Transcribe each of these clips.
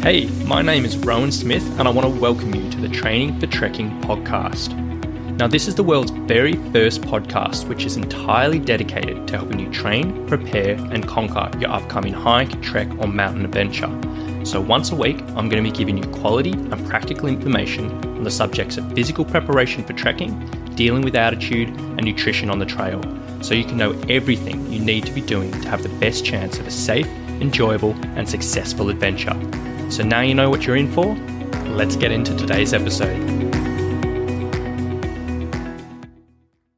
Hey, my name is Rowan Smith and I want to welcome you to the Training for Trekking podcast. Now, this is the world's very first podcast which is entirely dedicated to helping you train, prepare and conquer your upcoming hike, trek or mountain adventure. So once a week, I'm going to be giving you quality and practical information on the subjects of physical preparation for trekking, dealing with altitude and nutrition on the trail, so you can know everything you need to be doing to have the best chance of a safe, enjoyable and successful adventure. So now you know what you're in for. Let's get into today's episode.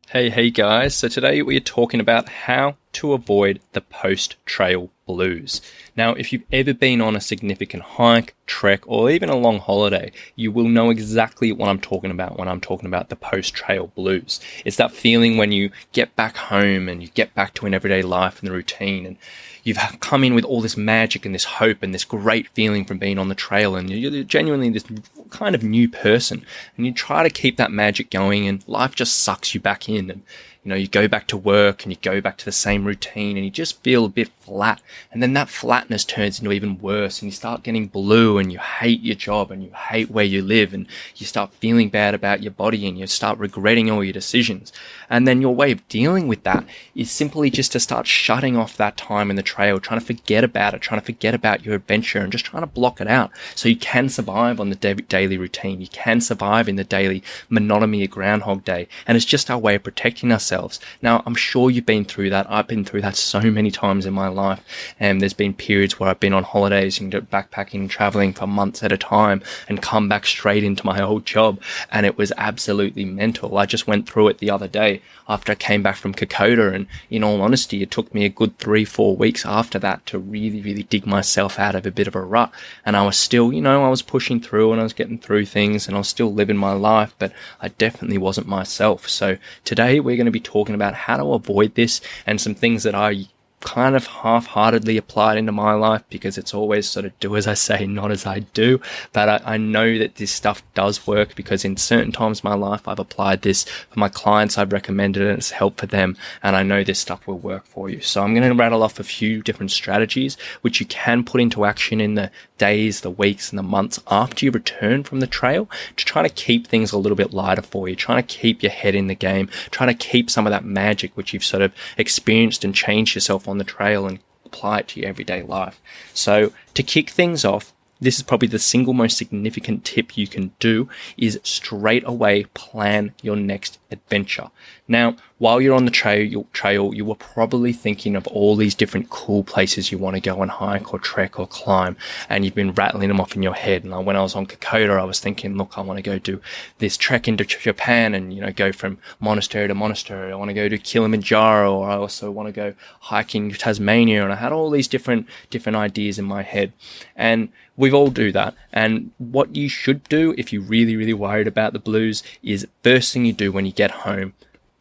Hey guys, so today we are talking about how to avoid the post-trail blues. Now, if you've ever been on a significant hike, trek, or even a long holiday, you will know exactly what I'm talking about when I'm talking about the post-trail blues. It's that feeling when you get back home and you get back to an everyday life and the routine, and you've come in with all this magic and this hope and this great feeling from being on the trail, and you're genuinely this kind of new person, and you try to keep that magic going and life just sucks you back in, and you go back to work and you go back to the same routine and you just feel a bit flat, and then that flatness turns into even worse and you start getting blue and you hate your job and you hate where you live and you start feeling bad about your body and you start regretting all your decisions. And then your way of dealing with that is simply just to start shutting off that time in the trail, trying to forget about it, trying to forget about your adventure and just trying to block it out so you can survive on the daily routine. You can survive in the daily monotony of Groundhog Day, and it's just our way of protecting ourselves. Now, I'm sure you've been through that. I've been through that so many times in my life, and there's been periods where I've been on holidays and backpacking and traveling for months at a time and come back straight into my old job, and it was absolutely mental. I just went through it the other day after I came back from Kokoda, and in all honesty, it took me a good 3-4 weeks after that to really dig myself out of a bit of a rut, and I was still, I was pushing through and I was getting through things and I was still living my life, but I definitely wasn't myself. So today we're going to be talking about how to avoid this and some things that I kind of half-heartedly applied into my life, because it's always sort of do as I say, not as I do. But I know that this stuff does work, because in certain times of my life I've applied this for my clients, I've recommended it, it's helped for them, and I know this stuff will work for you. So I'm going to rattle off a few different strategies which you can put into action in the days, the weeks and the months after you return from the trail, to try to keep things a little bit lighter for you, trying to keep your head in the game, trying to keep some of that magic which you've sort of experienced and changed yourself on the trail and apply it to your everyday life. So to kick things off, this is probably the single most significant tip you can do, is straight away plan your next adventure. Now, while you're on the trail, you were probably thinking of all these different cool places you want to go and hike or trek or climb, and you've been rattling them off in your head. And when I was on Kokoda, I was thinking, look, I want to go do this trek into Japan and, go from monastery to monastery. I want to go to Kilimanjaro, or I also want to go hiking Tasmania. And I had all these different ideas in my head. And we all do that. And what you should do if you're really worried about the blues is, first thing you do when you get home,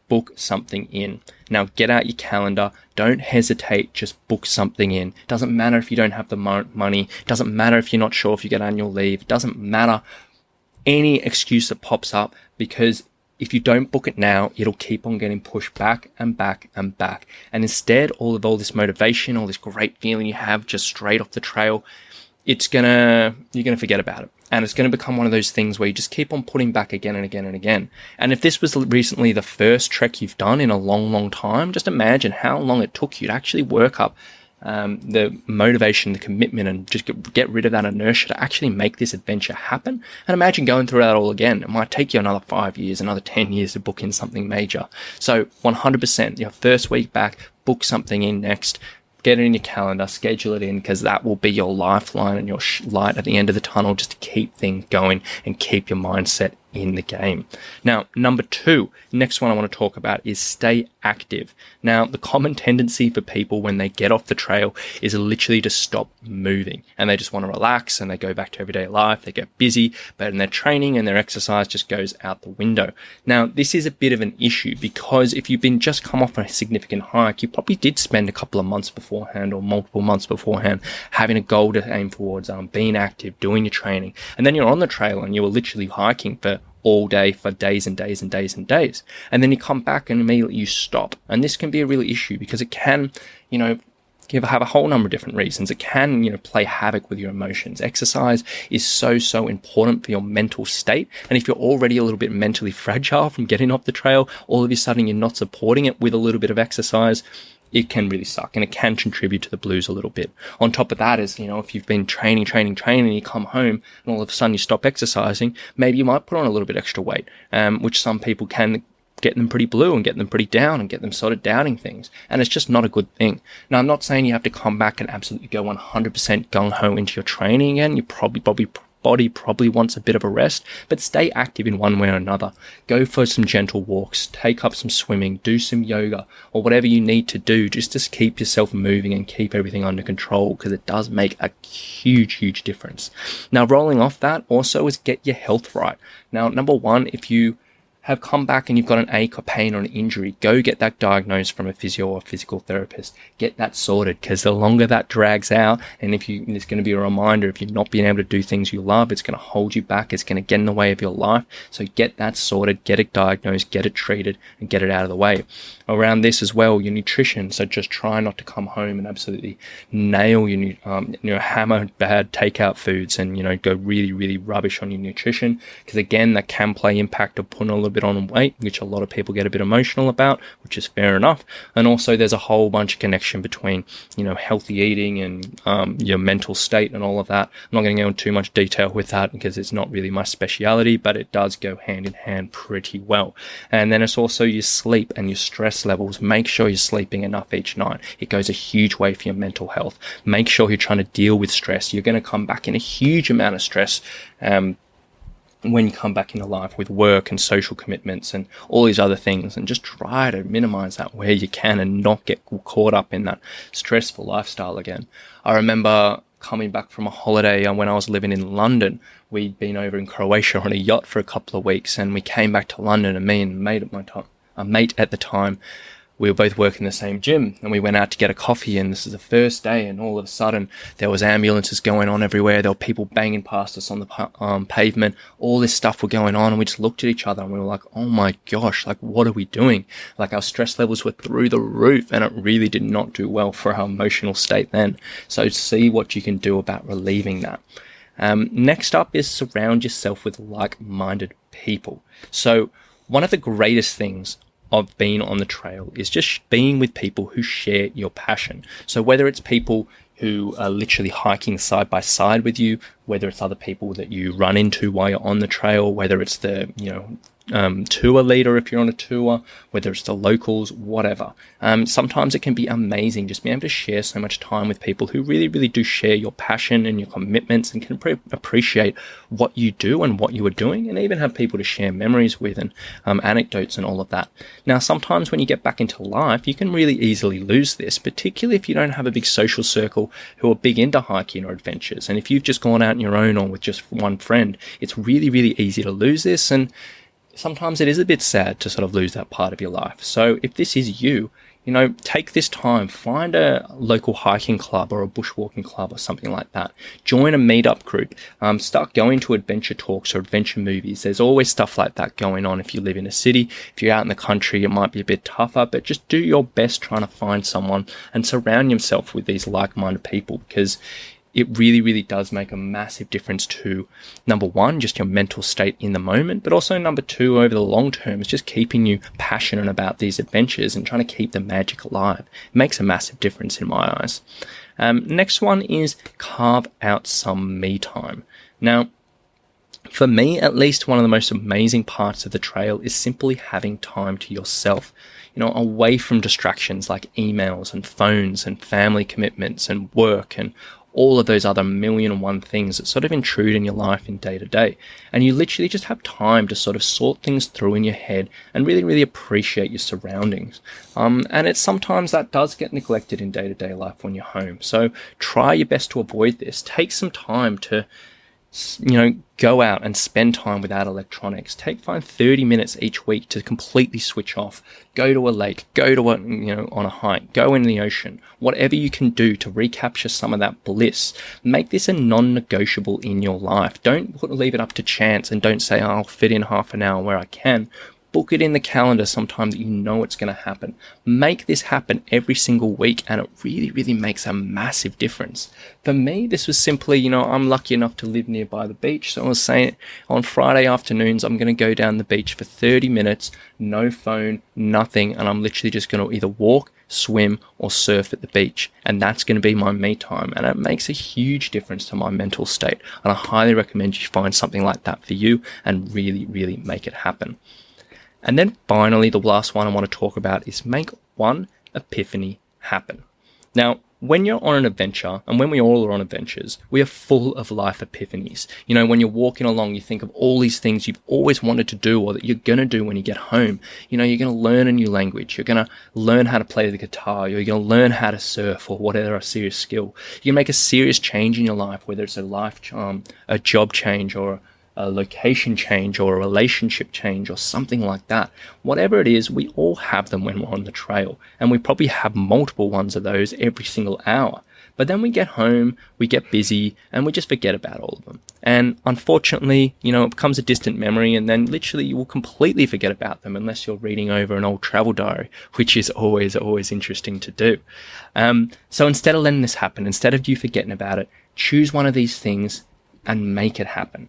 book something in. Now, get out your calendar. Don't hesitate. Just book something in. Doesn't matter if you don't have the money. Doesn't matter if you're not sure if you get annual leave. Doesn't matter any excuse that pops up, because if you don't book it now, it'll keep on getting pushed back and back and back. And instead, all this motivation, all this great feeling you have just straight off the trail, you're gonna forget about it. And it's going to become one of those things where you just keep on putting back again and again and again. And if this was recently the first trek you've done in a long time, just imagine how long it took you to actually work up the motivation, the commitment, and just get rid of that inertia to actually make this adventure happen. And imagine going through that all again. It might take you another 5 years, another 10 years to book in something major. So 100%, your first week back, book something in next. Get it in your calendar, schedule it in, because that will be your lifeline and your light at the end of the tunnel, just to keep things going and keep your mindset in the game. Now, number 2, next one I want to talk about is stay active. Now, the common tendency for people when they get off the trail is literally to stop moving, and they just want to relax and they go back to everyday life. They get busy, but in their training and their exercise just goes out the window. Now, this is a bit of an issue, because if you've been just come off a significant hike, you probably did spend a couple of months beforehand or multiple months beforehand having a goal to aim towards, being active, doing your training, and then you're on the trail and you were literally hiking for all day for days and days and days and days. And then you come back and immediately you stop. And this can be a real issue, because it can, have a whole number of different reasons. It can, play havoc with your emotions. Exercise is so important for your mental state. And if you're already a little bit mentally fragile from getting off the trail, all of a sudden you're not supporting it with a little bit of exercise, it can really suck, and it can contribute to the blues a little bit. On top of that is, if you've been training, and you come home and all of a sudden you stop exercising, maybe you might put on a little bit extra weight, which some people can get them pretty blue and get them pretty down and get them sort of doubting things. And it's just not a good thing. Now, I'm not saying you have to come back and absolutely go 100% gung-ho into your training again. You body probably wants a bit of a rest, but stay active in one way or another. Go for some gentle walks, take up some swimming, do some yoga, or whatever you need to do just to keep yourself moving and keep everything under control, because it does make a huge difference. Now, rolling off that also is get your health right. Now, number one, if you have come back and you've got an ache or pain or an injury, go get that diagnosed from a physio or physical therapist. Get that sorted, because the longer that drags out, and there's going to be a reminder, if you're not being able to do things you love, it's going to hold you back, it's going to get in the way of your life. So get that sorted, get it diagnosed, get it treated, and get it out of the way. Around this as well, your nutrition. So just try not to come home and absolutely nail your hammer bad takeout foods and, go really rubbish on your nutrition, because again, that can play impact of putting a little bit on weight, which a lot of people get a bit emotional about, which is fair enough. And also there's a whole bunch of connection between, healthy eating and your mental state and all of that. I'm not going to go into too much detail with that because it's not really my speciality, but it does go hand in hand pretty well. And then it's also your sleep and your stress levels. Make sure you're sleeping enough each night. It goes a huge way for your mental health. Make sure you're trying to deal with stress. You're going to come back in a huge amount of stress when you come back into life with work and social commitments and all these other things, and just try to minimize that where you can and not get caught up in that stressful lifestyle again. I remember coming back from a holiday when I was living in London. We'd been over in Croatia on a yacht for a couple of weeks, and we came back to London, and me and a mate at the time, we were both working the same gym, and we went out to get a coffee, and this is the first day, and all of a sudden there was ambulances going on everywhere. There were people banging past us on the pavement. All this stuff were going on, and we just looked at each other and we were like, oh my gosh, like what are we doing? Like our stress levels were through the roof, and it really did not do well for our emotional state then. So see what you can do about relieving that. Next up is surround yourself with like-minded people. So one of the greatest things of being on the trail is just being with people who share your passion. So whether it's people who are literally hiking side by side with you, whether it's other people that you run into while you're on the trail, whether it's the tour leader if you're on a tour, whether it's the locals, whatever. Sometimes it can be amazing just being able to share so much time with people who really do share your passion and your commitments and can appreciate what you do and what you are doing, and even have people to share memories with and anecdotes and all of that. Now, sometimes when you get back into life, you can really easily lose this, particularly if you don't have a big social circle who are big into hiking or adventures. And if you've just gone out on your own or with just one friend, it's really easy to lose this, and sometimes it is a bit sad to sort of lose that part of your life. So if this is you, take this time, find a local hiking club or a bushwalking club or something like that. Join a meetup group. Start going to adventure talks or adventure movies. There's always stuff like that going on if you live in a city. If you're out in the country, it might be a bit tougher, but just do your best trying to find someone and surround yourself with these like-minded people, because it really does make a massive difference to, number one, just your mental state in the moment, but also number two, over the long term, is just keeping you passionate about these adventures and trying to keep the magic alive. It makes a massive difference in my eyes. Next one is carve out some me time. Now, for me, at least, one of the most amazing parts of the trail is simply having time to yourself, away from distractions like emails and phones and family commitments and work and all of those other 1,000,001 things that sort of intrude in your life in day to day. And you literally just have time to sort of sort things through in your head and really appreciate your surroundings. And it's sometimes that does get neglected in day to day life when you're home. So try your best to avoid this. Take some time to go out and spend time without electronics. Find 30 minutes each week to completely switch off. Go to a lake, go to on a hike, go in the ocean, whatever you can do to recapture some of that bliss. Make this a non-negotiable in your life. Don't leave it up to chance, and don't say, I'll fit in half an hour where I can. book it in the calendar sometime that you know it's going to happen. Make this happen every single week, and it really, really makes a massive difference. For me, this was simply, I'm lucky enough to live nearby the beach, so I was saying on Friday afternoons, I'm going to go down the beach for 30 minutes, no phone, nothing, and I'm literally just going to either walk, swim, or surf at the beach, and that's going to be my me time, and it makes a huge difference to my mental state, and I highly recommend you find something like that for you and really, really make it happen. And then finally, the last one I want to talk about is make one epiphany happen. Now, when you're on an adventure, and when we all are on adventures, we are full of life epiphanies. When you're walking along, you think of all these things you've always wanted to do or that you're going to do when you get home. You're going to learn a new language. You're going to learn how to play the guitar. You're going to learn how to surf or whatever a serious skill. You can make a serious change in your life, whether it's a job change or a location change or a relationship change or something like that. Whatever it is, we all have them when we're on the trail, and we probably have multiple ones of those every single hour. But then we get home, we get busy, and we just forget about all of them. And unfortunately, it becomes a distant memory, and then literally you will completely forget about them unless you're reading over an old travel diary, which is always, always interesting to do. So instead of letting this happen, instead of you forgetting about it, choose one of these things and make it happen.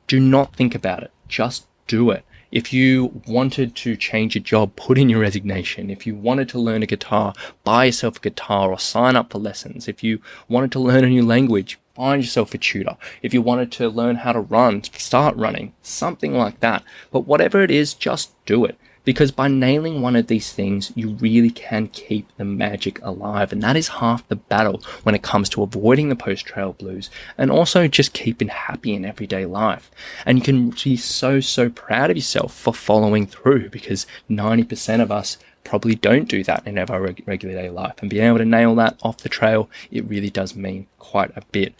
Do not think about it. Just do it. If you wanted to change your job, put in your resignation. If you wanted to learn a guitar, buy yourself a guitar or sign up for lessons. If you wanted to learn a new language, find yourself a tutor. If you wanted to learn how to run, start running, something like that. But whatever it is, just do it. Because by nailing one of these things, you really can keep the magic alive. And that is half the battle when it comes to avoiding the post-trail blues and also just keeping happy in everyday life. And you can be so, so proud of yourself for following through, because 90% of us probably don't do that in our regular day life. And being able to nail that off the trail, it really does mean quite a bit.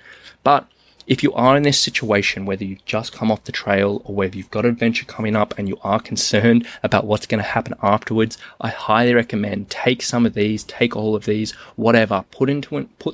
But if you are in this situation, whether you've just come off the trail or whether you've got an adventure coming up and you are concerned about what's going to happen afterwards, I highly recommend take some of these, take all of these, whatever, put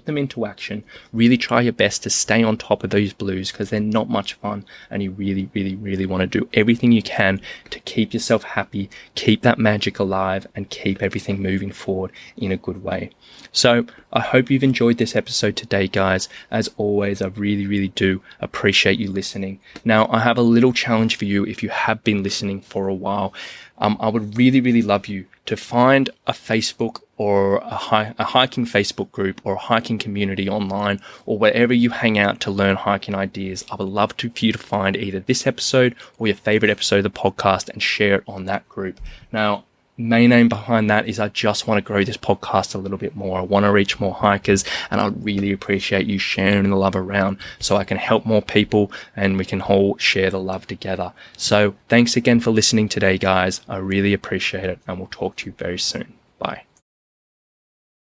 them into action. Really try your best to stay on top of those blues, because they're not much fun, and you really, really, really want to do everything you can to keep yourself happy, keep that magic alive, and keep everything moving forward in a good way. So I hope you've enjoyed this episode today, guys. As always, I really, really do appreciate you listening. Now, I have a little challenge for you if you have been listening for a while. I would really, really love you to find a Facebook or a hiking Facebook group or a hiking community online or wherever you hang out to learn hiking ideas. I would love for you to find either this episode or your favorite episode of the podcast and share it on that group. Now, main aim behind that is I just want to grow this podcast a little bit more. I want to reach more hikers, and I'd really appreciate you sharing the love around so I can help more people and we can all share the love together. So thanks again for listening today, guys. I really appreciate it, and we'll talk to you very soon. Bye.